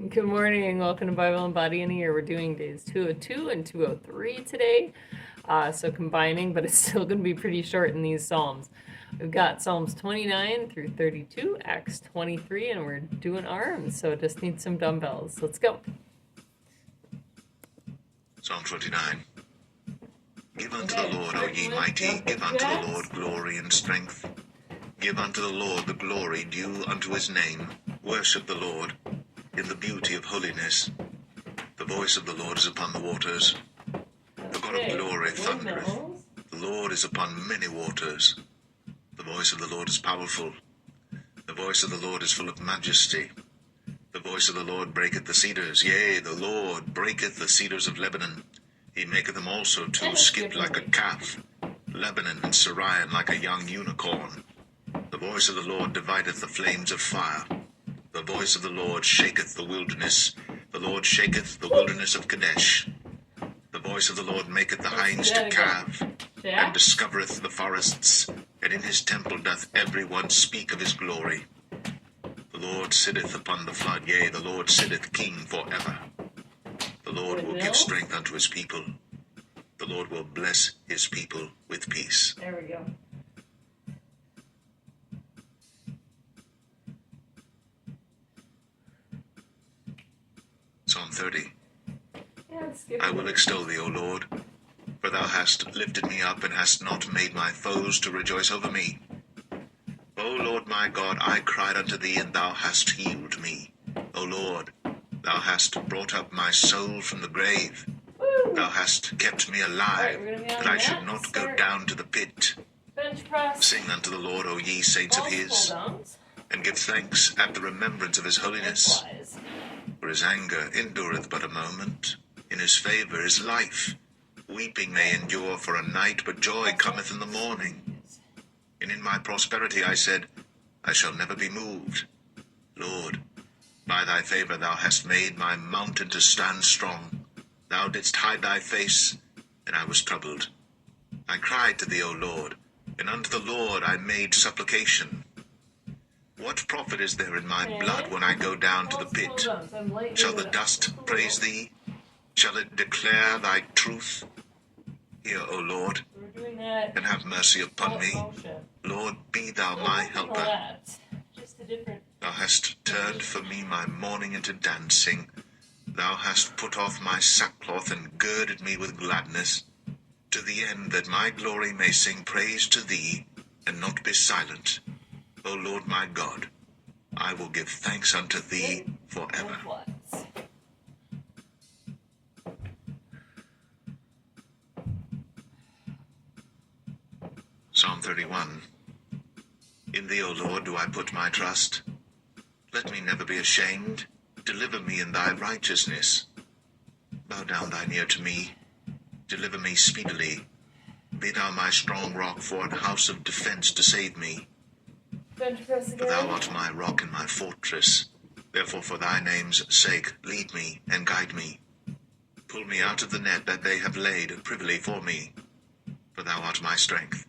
Good morning. Welcome to Bible and Body in a Year. We're doing days 202 and 203 today. So combining, but it's still going to be pretty short in these Psalms. We've got Psalms 29 through 32, Acts 23, and we're doing arms. So just need some dumbbells. Let's go. Psalm 29. Give unto the Lord, O ye mighty, give unto the Lord glory and strength. Give unto the Lord the glory due unto his name. Worship the Lord in the beauty of holiness. The voice of the Lord is upon the waters. The God of glory thundereth. The Lord is upon many waters. The voice of the Lord is powerful. The voice of the Lord is full of majesty. The voice of the Lord breaketh the cedars. Yea, the Lord breaketh the cedars of Lebanon. He maketh them also to skip like a calf. Lebanon and Sirion like a young unicorn. The voice of the Lord divideth the flames of fire. The voice of the Lord shaketh the wilderness. The Lord shaketh the wilderness of Kadesh. The voice of the Lord maketh the hinds to calve, and discovereth the forests. And in his temple doth every one speak of his glory. The Lord sitteth upon the flood, yea, the Lord sitteth king forever. The Lord will give strength unto his people. The Lord will bless his people with peace. There we go. Psalm 30. Yeah, I will extol thee, O Lord, for thou hast lifted me up, and hast not made my foes to rejoice over me. O Lord my God, I cried unto thee, and thou hast healed me. O Lord, thou hast brought up my soul from the grave. Woo! Thou hast kept me alive, Alright, that I should not go down to the pit. Bench press. Sing unto the Lord, O ye saints of his, and give thanks at the remembrance of his holiness. For his anger endureth but a moment. In his favour is life. Weeping may endure for a night, but joy cometh in the morning. And in my prosperity I said, I shall never be moved. Lord, by thy favour thou hast made my mountain to stand strong. Thou didst hide thy face, and I was troubled. I cried to thee, O Lord, and unto the Lord I made supplication. What profit is there in my blood when I go down to the pit? Shall the dust praise thee? Shall it declare thy truth? Hear, O Lord, and have mercy upon me. Lord, be thou my helper. Thou hast turned for me my mourning into dancing. Thou hast put off my sackcloth and girded me with gladness, to the end that my glory may sing praise to thee, and not be silent. O Lord my God, I will give thanks unto thee forever. Psalm 31. In thee, O Lord, do I put my trust. Let me never be ashamed. Deliver me in thy righteousness. Bow down thine ear to me. Deliver me speedily. Be thou my strong rock for an house of defense to save me. For thou art my rock and my fortress. Therefore for thy name's sake lead me and guide me. Pull me out of the net that they have laid privily for me. For thou art my strength.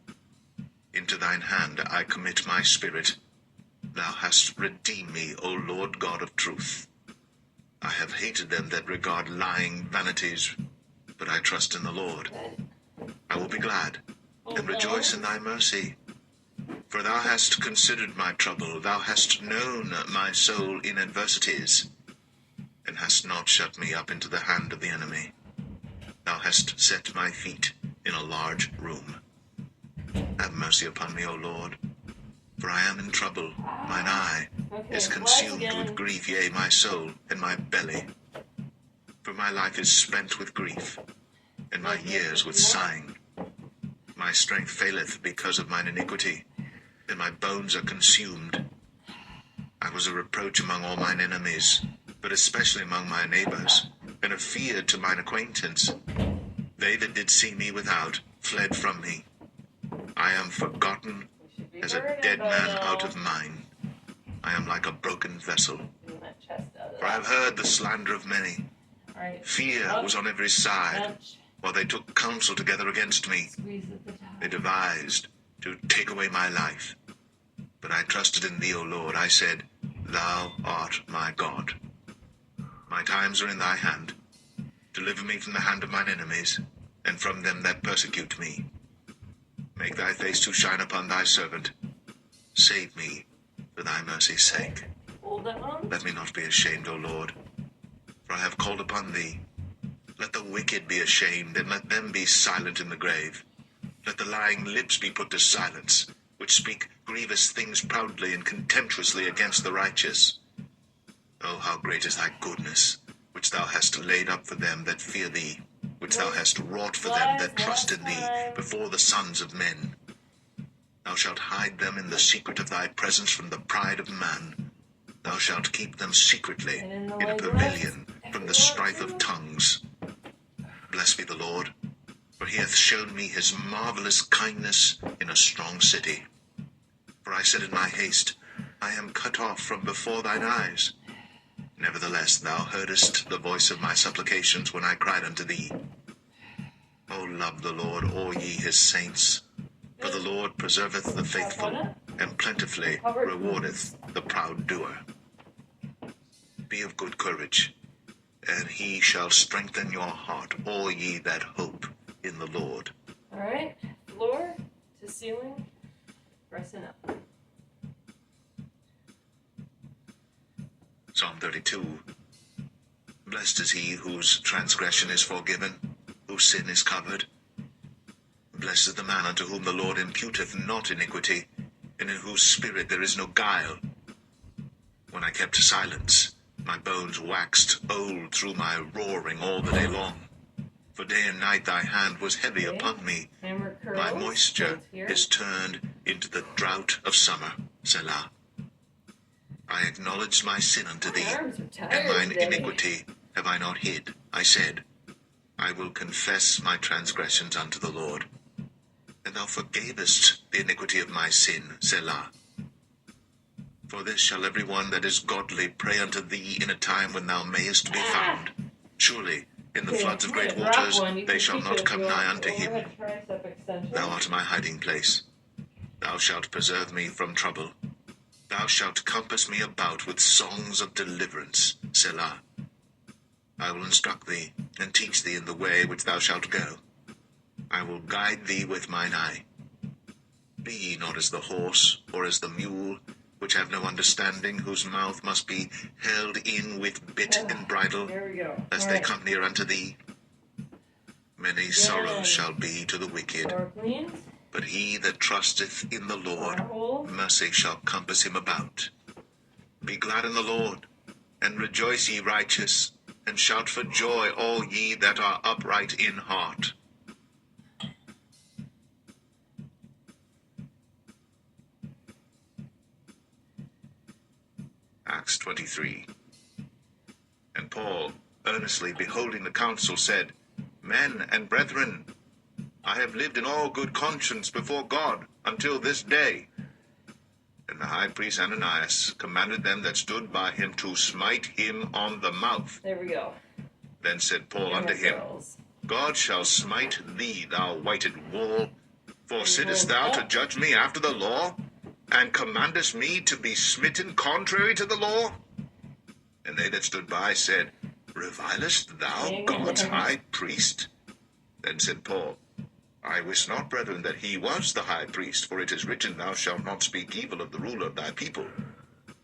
Into thine hand I commit my spirit. Thou hast redeemed me, O Lord God of truth. I have hated them that regard lying vanities, but I trust in the Lord. I will be glad and rejoice in thy mercy. For thou hast considered my trouble, thou hast known my soul in adversities, and hast not shut me up into the hand of the enemy. Thou hast set my feet in a large room. Have mercy upon me, O Lord, for I am in trouble. Mine eye is consumed with grief, yea, my soul and my belly. For my life is spent with grief, and my years with sighing. My strength faileth because of mine iniquity, and my bones are consumed. I was a reproach among all mine enemies, but especially among my neighbors, and a fear to mine acquaintance. They that did see me without fled from me. I am forgotten as a dead man out of mind. I am like a broken vessel. For I have heard the slander of many. Fear was on every side, while they took counsel together against me. They devised to take away my life. But I trusted in thee, O Lord. I said, Thou art my God. times are in thy hand. Deliver me from the hand of mine enemies, and from them that persecute me. Make thy face to shine upon thy servant. Save me for thy mercy's sake. Hold that one. Let me not be ashamed, O Lord, for I have called upon thee. Let the wicked be ashamed, and let them be silent in the grave. Let the lying lips be put to silence, which speak grievous things proudly and contemptuously against the righteous. Oh, how great is thy goodness, which thou hast laid up for them that fear thee, which thou hast wrought for them that trust in thee before the sons of men. Thou shalt hide them in the secret of thy presence from the pride of man. Thou shalt keep them secretly in a pavilion from the strife of tongues. Blessed be the Lord, for he hath shown me his marvelous kindness in a strong city. For I said in my haste, I am cut off from before thine eyes. Nevertheless, thou heardest the voice of my supplications when I cried unto thee. O love the Lord, all ye his saints. For the Lord preserveth the faithful, and plentifully rewardeth the proud doer. Be of good courage, and he shall strengthen your heart, all ye that hope in the Lord. All right, floor to ceiling, pressing up. Psalm 32. Blessed is he whose transgression is forgiven, whose sin is covered. Blessed is the man unto whom the Lord imputeth not iniquity, and in whose spirit there is no guile. When I kept silence, my bones waxed old through my roaring all the day long. For day and night thy hand was heavy upon me. My moisture is turned into the drought of summer. Selah. I acknowledged my sin unto thee, and mine iniquity have I not hid. I said, I will confess my transgressions unto the Lord. And thou forgavest the iniquity of my sin. Selah. For this shall every one that is godly pray unto thee in a time when thou mayest be found. Surely, in the floods of great waters, they shall not come nigh unto him. Thou art my hiding place. Thou shalt preserve me from trouble. Thou shalt compass me about with songs of deliverance. Selah. I will instruct thee, and teach thee in the way which thou shalt go. I will guide thee with mine eye. Be ye not as the horse, or as the mule, which have no understanding, whose mouth must be held in with bit and bridle, lest they come near unto thee. Many sorrows shall be to the wicked, but he that trusteth in the Lord, mercy shall compass him about. Be glad in the Lord, and rejoice ye righteous, and shout for joy all ye that are upright in heart. Acts 23. And Paul, earnestly beholding the council, said, Men and brethren, I have lived in all good conscience before God until this day. And the high priest Ananias commanded them that stood by him to smite him on the mouth. There we go. Then said Paul unto him, God shall smite thee, thou whited wall. For sittest thou to judge me after the law, and commandest me to be smitten contrary to the law? And they that stood by said, Revilest thou God's high priest? Then said Paul, I wist not, brethren, that he was the high priest, for it is written, Thou shalt not speak evil of the ruler of thy people.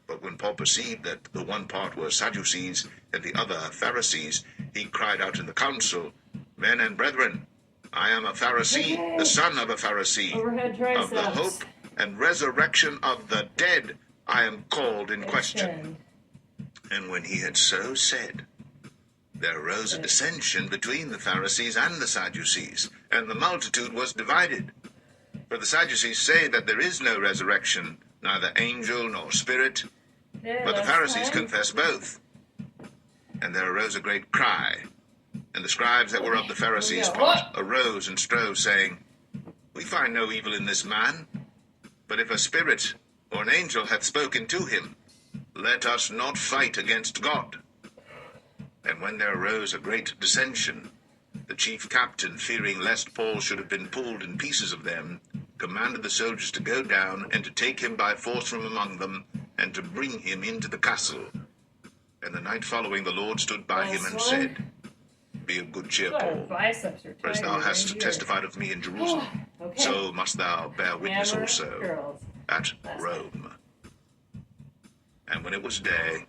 But when Paul perceived that the one part were Sadducees, and the other Pharisees, he cried out in the council, Men and brethren, I am a Pharisee, the son of a Pharisee. Of the hope and resurrection of the dead I am called in question. And when he had so said, there arose a dissension between the Pharisees and the Sadducees, and the multitude was divided. For the Sadducees say that there is no resurrection, neither angel nor spirit, but the Pharisees confess both. And there arose a great cry, and the scribes that were of the Pharisees' part arose and strove, saying, We find no evil in this man, but if a spirit or an angel hath spoken to him, let us not fight against God. And when there arose a great dissension, the chief captain, fearing lest Paul should have been pulled in pieces of them, commanded the soldiers to go down and to take him by force from among them, and to bring him into the castle. And the night following the Lord stood by him and said, Be of good cheer, Paul, biceps are for as thou hast testified of me in Jerusalem, so must thou bear witness also at Rome. And when it was day,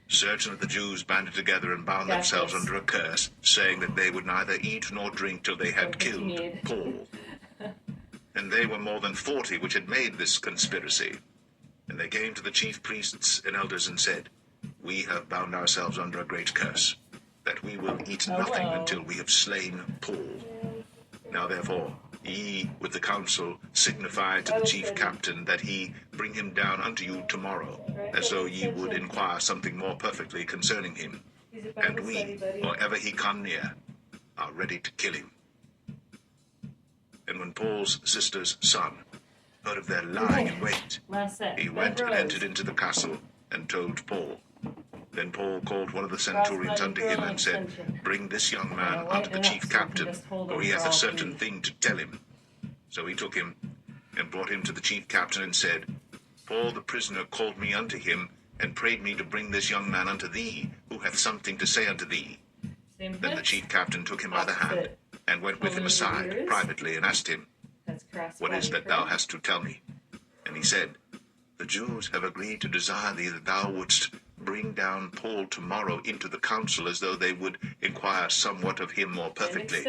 certain of the Jews banded together and bound themselves under a curse, saying that they would neither eat nor drink till they had killed Paul. And they were more than 40 which had made this conspiracy. And they came to the chief priests and elders and said, We have bound ourselves under a great curse, that we will eat nothing until we have slain Paul. Now therefore, ye with the council signify to the chief captain that he bring him down unto you tomorrow, as though ye would inquire something more perfectly concerning him. And we, or ever he come near, are ready to kill him. And when Paul's sister's son heard of their lying in wait, he went and entered into the castle and told Paul. Then Paul called one of the centurions unto him and said, Bring this young man unto the chief captain, for he hath a certain thing to tell him. So he took him and brought him to the chief captain and said, Paul the prisoner called me unto him, and prayed me to bring this young man unto thee, who hath something to say unto thee. Then the chief captain took him by the hand, and went with him aside privately, and asked him, What is that thou hast to tell me? And he said, The Jews have agreed to desire thee that thou wouldst bring down Paul tomorrow into the council, as though they would inquire somewhat of him more perfectly.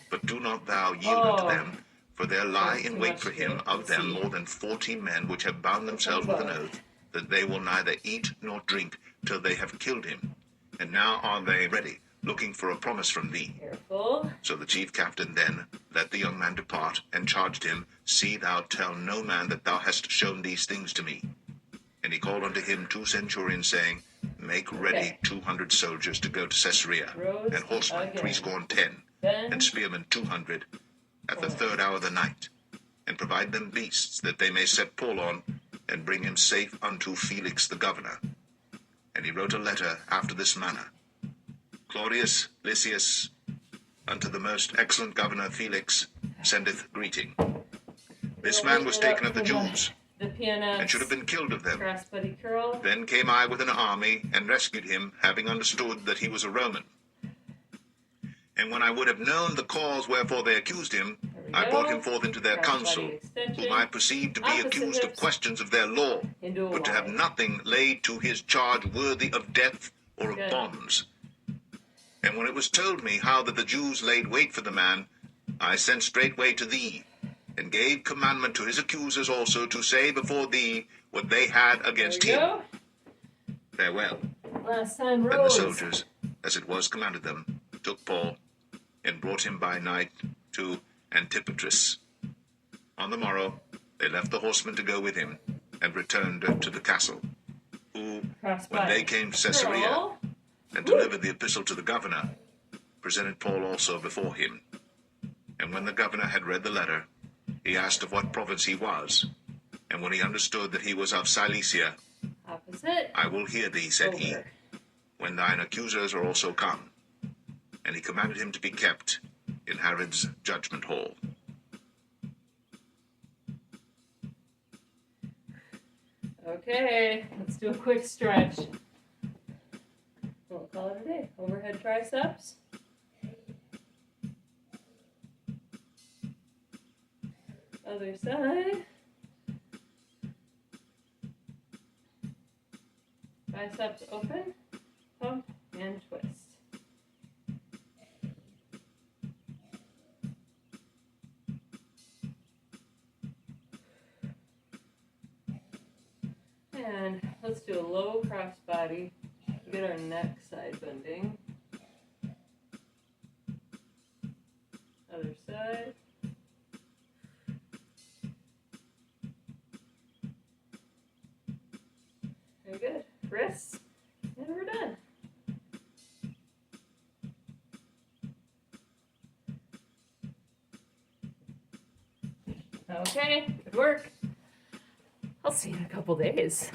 But do not thou yield unto them, for there lie in wait for him of them more than 40 men, which have bound themselves with an oath, that they will neither eat nor drink till they have killed him. And now are they ready, looking for a promise from thee. So the chief captain then let the young man depart, and charged him, See thou tell no man that thou hast shown these things to me. And he called unto him 2 centurions, saying, Make ready 200 soldiers to go to Caesarea, and horsemen 70, and spearmen 200, at the 3rd hour of the night, and provide them beasts, that they may set Paul on, and bring him safe unto Felix the governor. And he wrote a letter after this manner: Claudius Lysias, unto the most excellent governor Felix, sendeth greeting. This man was taken of the Jews, and should have been killed of them. Then came I with an army, and rescued him, having understood that he was a Roman. And when I would have known the cause wherefore they accused him, I brought him forth into their council, whom I perceived to be accused of questions of their law, but to have nothing laid to his charge worthy of death or of bonds. And when it was told me how that the Jews laid wait for the man, I sent straightway to thee, and gave commandment to his accusers also to say before thee what they had against him. Farewell. Then the soldiers, as it was commanded them, took Paul, and brought him by night to Antipatris. On the morrow they left the horsemen to go with him, and returned to the castle, who, when they came to Caesarea, and delivered the epistle to the governor, presented Paul also before him. And when the governor had read the letter, he asked of what province he was. And when he understood that he was of Cilicia, I will hear thee, said he, when thine accusers are also come. And he commanded him to be kept in Herod's judgment hall. Okay, let's do a quick stretch. We'll call it a day. Overhead triceps. Other side. Biceps open, pump, and twist. And let's do a low cross body. Get our neck side bending. Other side. Very good. Wrists. And we're done. Okay, good work. I'll see you in a couple days.